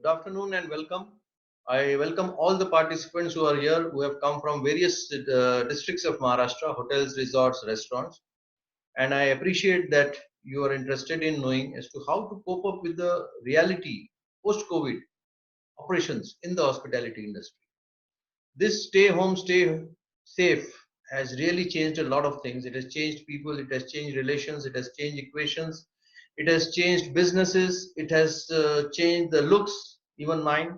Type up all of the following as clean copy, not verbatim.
afternoon and welcome. I welcome all the participants who are here who have come from various districts of Maharashtra, hotels, resorts, restaurants. And I appreciate that you are interested in knowing as to how to cope up with the reality post-COVID operations in the hospitality industry. This stay home, stay safe has really changed a lot of things. It has changed people, it has changed relations, it has changed equations, it has changed businesses, it has changed the looks, even mine.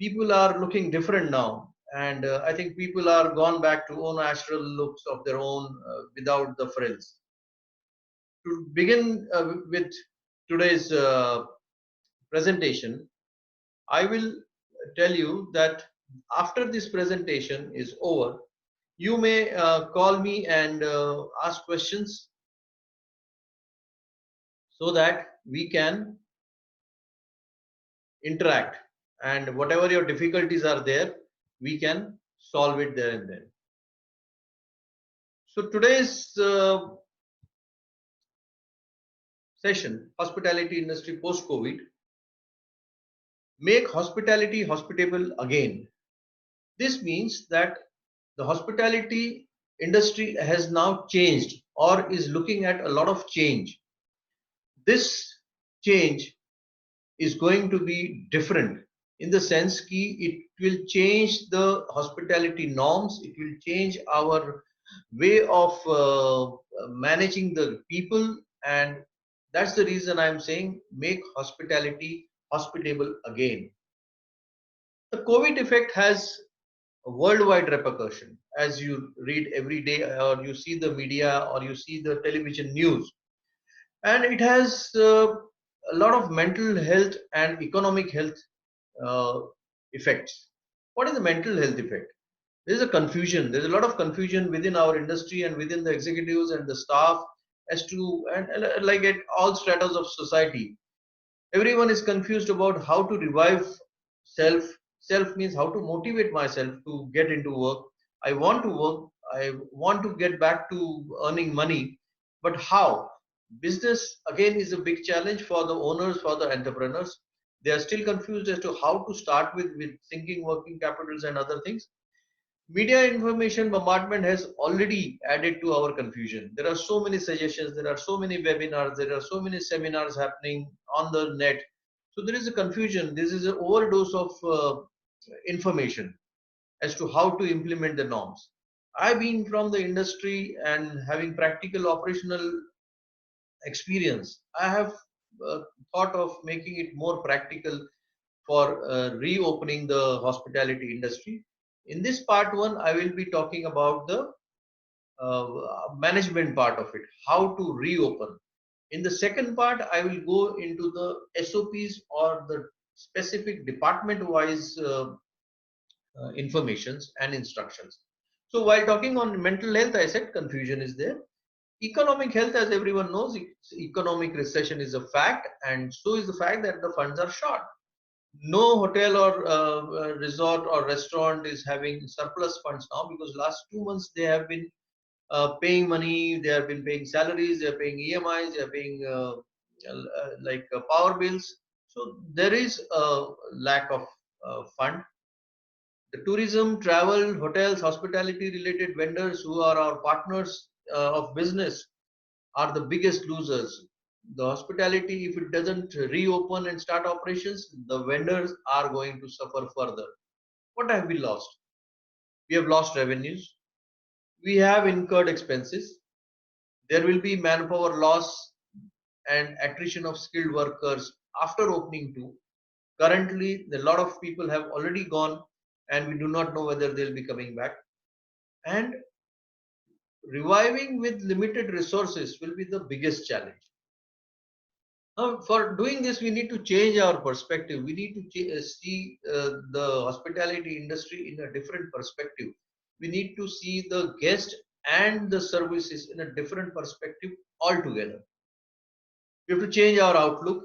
People are looking different now. And I think people are gone back to own natural looks of their own without the frills. To begin with today's presentation, I will tell you that after this presentation is over, you may call me and ask questions so that we can interact, and whatever your difficulties are there, we can solve it there and then. So today's session, hospitality industry post-COVID, make hospitality hospitable again. This means that the hospitality industry has now changed or is looking at a lot of change. This change is going to be different in the sense that it will change the hospitality norms, it will change our way of managing the people, and that's the reason I'm saying make hospitality hospitable again. The COVID effect has a worldwide repercussion, as you read every day or you see the media or you see the television news, and it has a lot of mental health and economic health uh, effects. What is the mental health effect? There is a confusion. There's a lot of confusion within our industry and within the executives and the staff as to, and like at all stratas of society. Everyone is confused about how to revive self. Self means how to motivate myself to get into work. I want to work. I want to get back to earning money, but how? Business again is a big challenge for the owners, for the entrepreneurs. They are still confused as to how to start with thinking working capitals and other things. Media information bombardment has already added to our confusion. There are so many suggestions, there are so many webinars, there are so many seminars happening on the net. So there is a confusion. This is an overdose of information as to how to implement the norms. I've been from the industry and having practical operational experience. I have uh, thought of making it more practical for reopening the hospitality industry. In this part one, I will be talking about the management part of it, how to reopen. In the second part, I will go into the SOPs or the specific department-wise informations and instructions. So while talking on mental health, I said confusion is there. Economic health, as everyone knows, economic recession is a fact, and so is the fact that the funds are short. No hotel or resort or restaurant is having surplus funds now, because last 2 months they have been paying money, they have been paying salaries, they are paying EMIs, they are paying power bills. So there is a lack of fund. The tourism, travel, hotels, hospitality related vendors who are our partners of business are the biggest losers. The hospitality, if it doesn't reopen and start operations, the vendors are going to suffer further. What have we lost? We have lost revenues. We have incurred expenses. There will be manpower loss and attrition of skilled workers after opening too. Currently, a lot of people have already gone, and we do not know whether they'll be coming back. And reviving with limited resources will be the biggest challenge. Now, for doing this, we need to change our perspective. We need to see the hospitality industry in a different perspective. We need to see the guest and the services in a different perspective altogether. We have to change our outlook,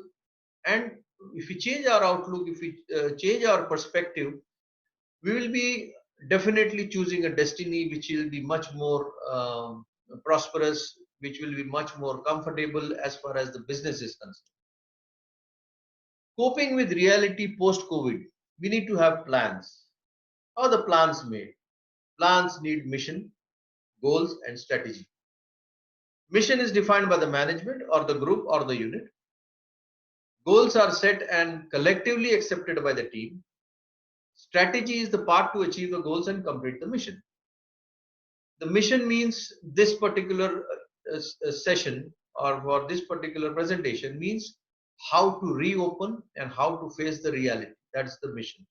and if we change our outlook, if we change our perspective, we will be definitely choosing a destiny which will be much more prosperous, which will be much more comfortable as far as the business is concerned. Coping with reality post-COVID, we need to have plans. How are the plans made? Plans need mission, goals, and strategy. Mission is defined by the management or the group or the unit. Goals are set and collectively accepted by the team. Strategy is the part to achieve the goals and complete the mission. The mission means this particular session or for this particular presentation means how to reopen and how to face the reality. That's the mission.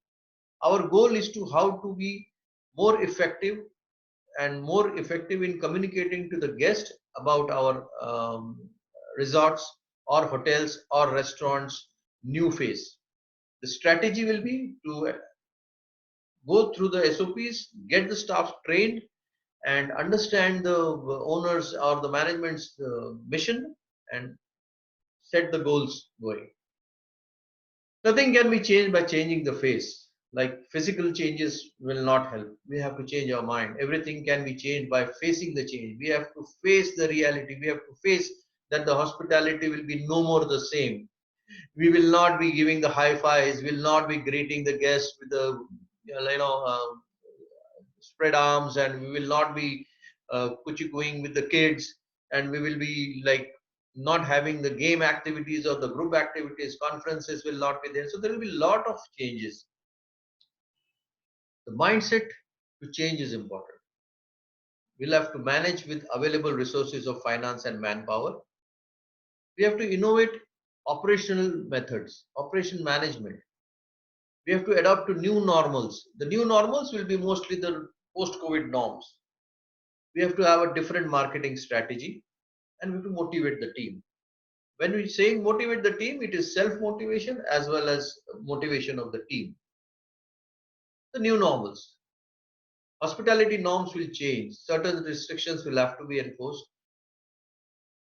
Our goal is to how to be more effective and more effective in communicating to the guest about our resorts or hotels or restaurants new phase. The strategy will be to go through the SOPs, get the staff trained, and understand the owners or the management's mission and set the goals going. Nothing can be changed by changing the face. Like physical changes will not help. We have to change our mind. Everything can be changed by facing the change. We have to face the reality. We have to face that the hospitality will be no more the same. We will not be giving the high fives. Will not be greeting the guests with the spread arms, and we will not be kuchi going with the kids, and we will be like not having the game activities or the group activities. Conferences will not be there, so there will be a lot of changes. The mindset to change is important. We'll have to manage with available resources of finance and manpower. We have to innovate operational methods, operation management. We have to adapt to new normals. The new normals will be mostly the post-COVID norms. We have to have a different marketing strategy, and we have to motivate the team. When we saying motivate the team, it is self-motivation as well as motivation of the team. The new normals. Hospitality norms will change. Certain restrictions will have to be enforced,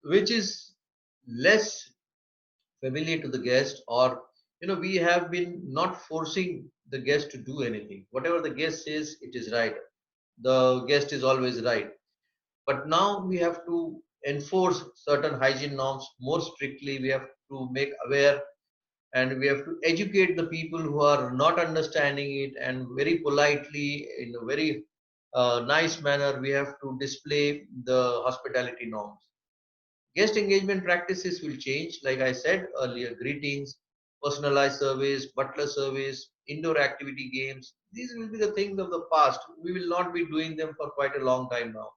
which is less familiar to the guest, or we have been not forcing the guest to do anything. Whatever the guest says, it is right. The guest is always right. But now we have to enforce certain hygiene norms more strictly. We have to make aware, and we have to educate the people who are not understanding it, and very politely, in a very nice manner, we have to display the hospitality norms. Guest engagement practices will change. Like I said earlier, greetings, personalized service, butler service, indoor activity games. These will be the things of the past. We will not be doing them for quite a long time now.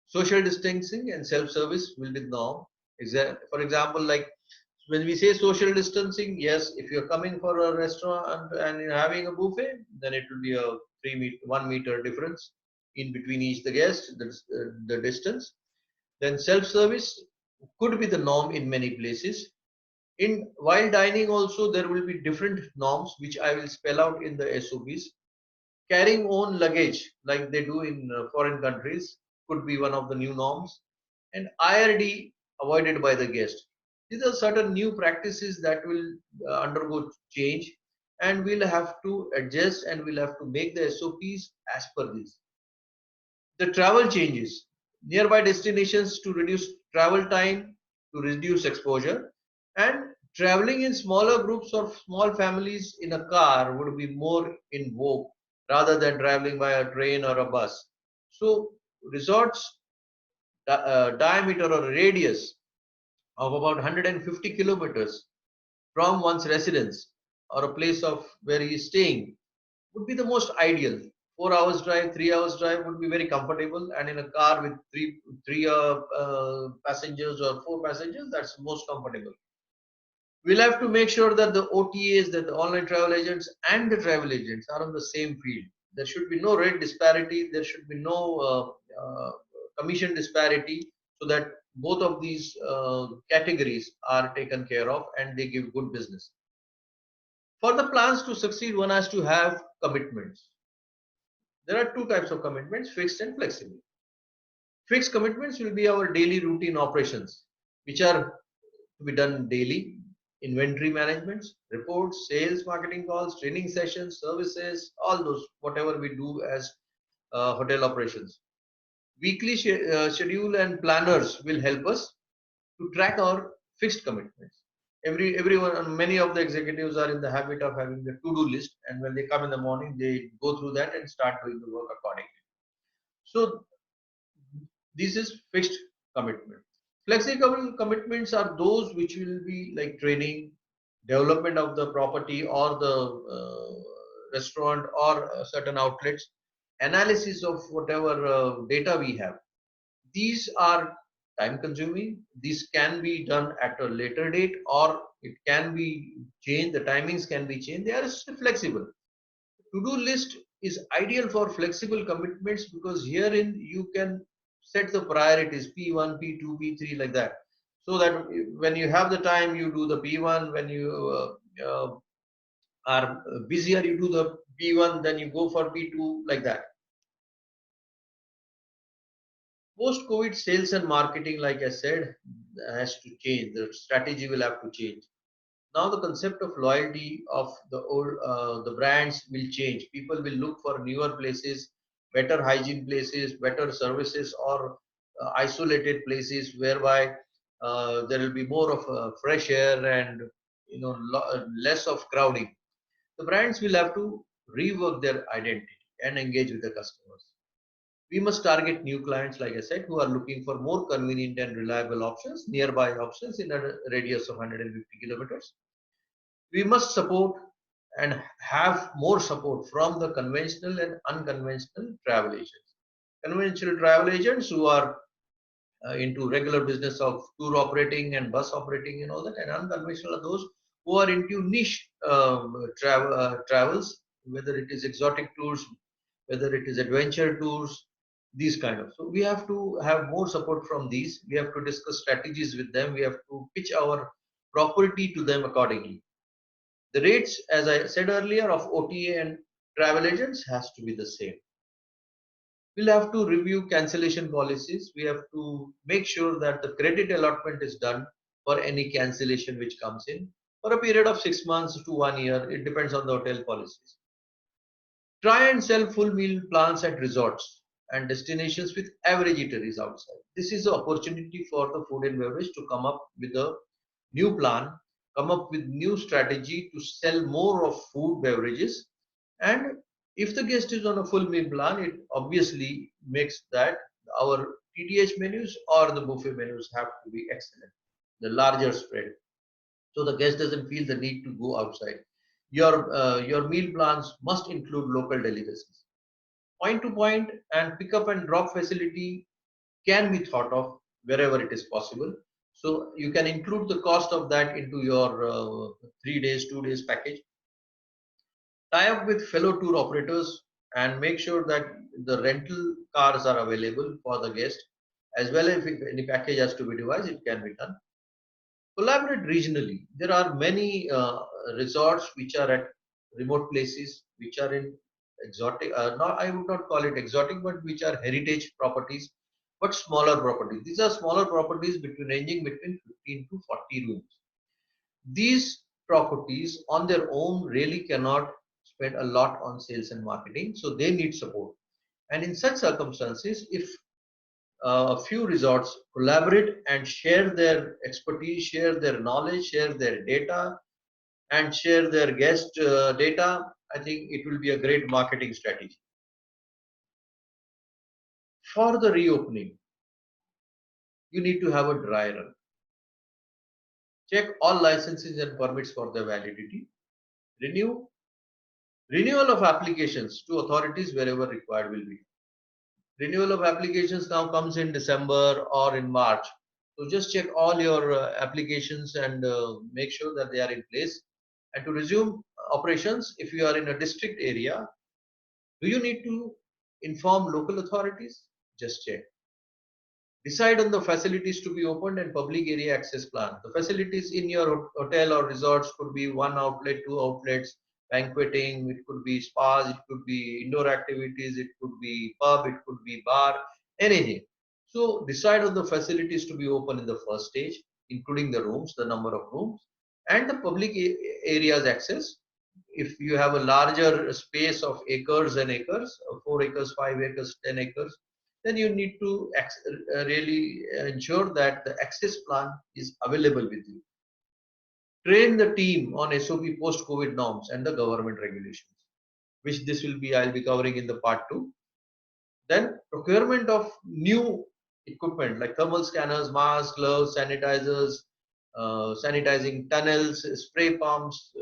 Social distancing and self-service will be the norm. For example, like when we say social distancing, yes, if you're coming for a restaurant and you're having a buffet, then it will be a 3 meter, 1 meter difference in between each the guest, the distance. Then self-service could be the norm in many places. In while dining also, there will be different norms which I will spell out in the SOPs. Carrying own luggage like they do in foreign countries could be one of the new norms, and IRD avoided by the guest. These are certain new practices that will undergo change, and we'll have to adjust and we'll have to make the SOPs as per this. The travel changes. Nearby destinations to reduce travel time, to reduce exposure, and traveling in smaller groups or small families in a car would be more in vogue rather than traveling by a train or a bus. So, resorts diameter or radius of about 150 kilometers from one's residence or a place of where he is staying would be the most ideal. 4 hours drive, 3 hours drive would be very comfortable, and in a car with three passengers or four passengers, that's most comfortable. We'll have to make sure that the OTAs, that the online travel agents and the travel agents are on the same field. There should be no rate disparity. There should be no commission disparity, so that both of these categories are taken care of and they give good business. For the plans to succeed, one has to have commitments. There are two types of commitments, fixed and flexible. Fixed commitments will be our daily routine operations, which are to be done daily: inventory management, reports, sales, marketing calls, training sessions, services, all those, whatever we do as hotel operations. Weekly schedule and planners will help us to track our fixed commitments. Everyone, many of the executives are in the habit of having the to-do list, and when they come in the morning, they go through that and start doing the work accordingly. So this is fixed commitment. Flexible commitments are those which will be like training, development of the property or the restaurant or certain outlets, analysis of whatever data we have. These are time consuming. This can be done at a later date, or it can be changed. The timings can be changed. They are flexible. To-do list is ideal for flexible commitments because herein you can set the priorities P1, P2, P3 like that. So that when you have the time, you do the P1. When you are busier, you do the P1, then you go for P2 like that. Post-COVID sales and marketing, like I said, has to change. The strategy will have to change. Now the concept of loyalty of the old the brands will change. People will look for newer places, better hygiene places, better services, or isolated places whereby there will be more of fresh air and less of crowding. The brands will have to rework their identity and engage with the customers. We must target new clients, like I said, who are looking for more convenient and reliable options, nearby options in a radius of 150 kilometers. We must support and have more support from the conventional and unconventional travel agents. Conventional travel agents who are into regular business of tour operating and bus operating and all that, and unconventional are those who are into niche travels, whether it is exotic tours, whether it is adventure tours, these kind of. So we have to have more support from these. We have to discuss strategies with them. We have to pitch our property to them accordingly. The rates, as I said earlier, of OTA and travel agents has to be the same. We'll have to review cancellation policies. We have to make sure that the credit allotment is done for any cancellation which comes in for a period of 6 months to 1 year. It depends on the hotel policies. Try and sell full meal plans at resorts and destinations with average eateries outside. This is the opportunity for the food and beverage to come up with a new plan, come up with new strategy to sell more of food beverages. And if the guest is on a full meal plan, it obviously makes that our TTH menus or the buffet menus have to be excellent, the larger spread, so the guest doesn't feel the need to go outside. Your meal plans must include local deliveries. Point to point and pick up and drop facility can be thought of wherever it is possible. So you can include the cost of that into your 3 days, 2 days package. Tie up with fellow tour operators and make sure that the rental cars are available for the guest, as well as if any package has to be devised, it can be done. Collaborate regionally. There are many resorts which are at remote places, which are in exotic, not I would not call it exotic, but which are heritage properties, but smaller properties. These are smaller properties ranging between 15 to 40 rooms. These properties on their own really cannot spend a lot on sales and marketing, so they need support. And in such circumstances, if a few resorts collaborate and share their expertise, share their knowledge, share their data, and share their guest data, I think it will be a great marketing strategy. For the reopening, you need to have a dry run. Check all licenses and permits for their validity. Renew Renewal of applications to authorities wherever required will be. Renewal of applications now comes in December or in March. So just check all your applications and make sure that they are in place. And to resume operations, if you are in a district area, do you need to inform local authorities? Just check. Decide on the facilities to be opened and public area access plan. The facilities in your hotel or resorts could be one outlet, two outlets, banqueting, it could be spas, it could be indoor activities, it could be pub, it could be bar, anything. So decide on the facilities to be open in the first stage, including the rooms, the number of rooms, and the public areas access. If you have a larger space of acres and acres, 4 acres, 5 acres, 10 acres, then you need to really ensure that the access plan is available with you. Train the team on SOP post-COVID norms and the government regulations, which this will be, I'll be covering in the part 2. Then procurement of new equipment like thermal scanners, masks, gloves, sanitizers, sanitizing tunnels, spray pumps,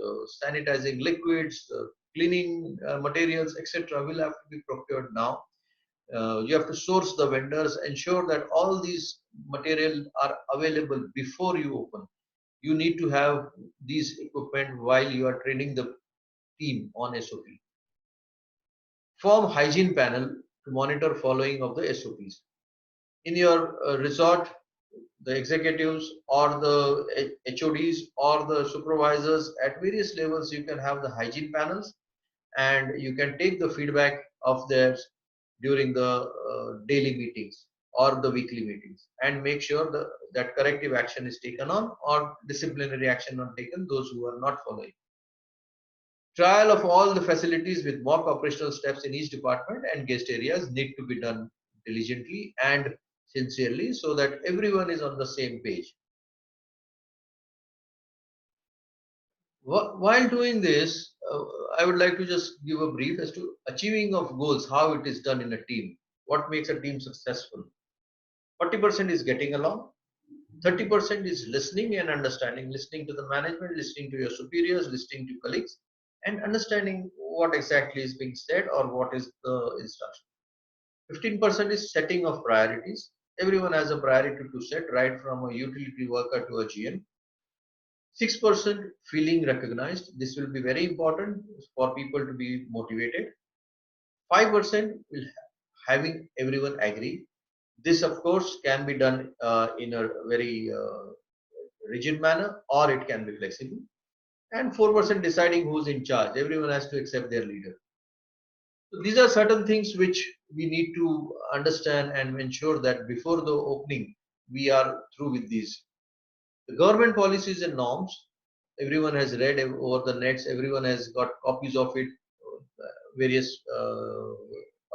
sanitizing liquids, cleaning materials, etc. will have to be procured now. You have to source the vendors, ensure that all these material are available before you open. You need to have these equipment while you are training the team on SOP. Form hygiene panel to monitor following of the SOPs. In your resort, the executives or the HODs or the supervisors at various levels, you can have the hygiene panels and you can take the feedback of theirs during the daily meetings or the weekly meetings and make sure that corrective action is taken on or disciplinary action on taken those who are not following. Trial of all the facilities with mock operational steps in each department and guest areas need to be done diligently and sincerely so that everyone is on the same page. While doing this, I would like to just give a brief as to achieving of goals, how it is done in a team, what makes a team successful. 40% is getting along, 30% is listening and understanding, listening to the management, listening to your superiors, listening to colleagues, and understanding what exactly is being said or what is the instruction. 15% is setting of priorities. Everyone has a priority to set, right from a utility worker to a GM. 6% feeling recognized. This will be very important for people to be motivated. 5% will having everyone agree. This, of course, can be done in a very rigid manner or it can be flexible. And 4% deciding who's in charge. Everyone has to accept their leader. So these are certain things which we need to understand and ensure that before the opening, we are through with these. The government policies and norms, everyone has read over the nets, everyone has got copies of it, various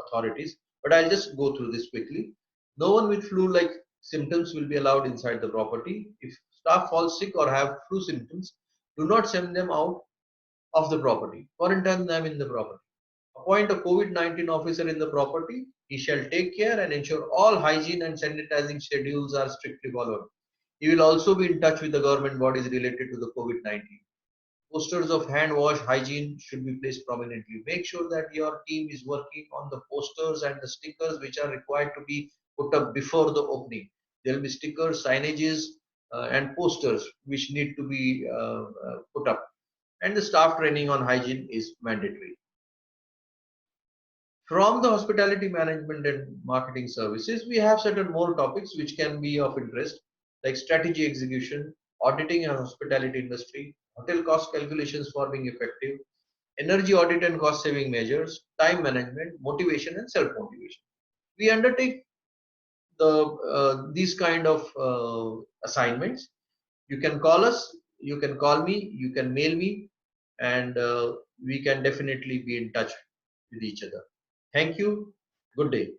authorities. But I'll just go through this quickly. No one with flu-like symptoms will be allowed inside the property. If staff falls sick or have flu symptoms, do not send them out of the property. Quarantine them in the property. Appoint a COVID-19 officer in the property. He shall take care and ensure all hygiene and sanitizing schedules are strictly followed. He will also be in touch with the government bodies related to the COVID-19. Posters of hand wash hygiene should be placed prominently. Make sure that your team is working on the posters and the stickers which are required to be put up before the opening. There will be stickers, signages, and posters which need to be put up. And the staff training on hygiene is mandatory. From the hospitality management and marketing services, we have certain more topics which can be of interest, like strategy execution, auditing and hospitality industry, hotel cost calculations for being effective, energy audit and cost saving measures, time management, motivation and self motivation. We undertake these kind of assignments. You can call us, you can call me, you can mail me, and we can definitely be in touch with each other. Thank you. Good day.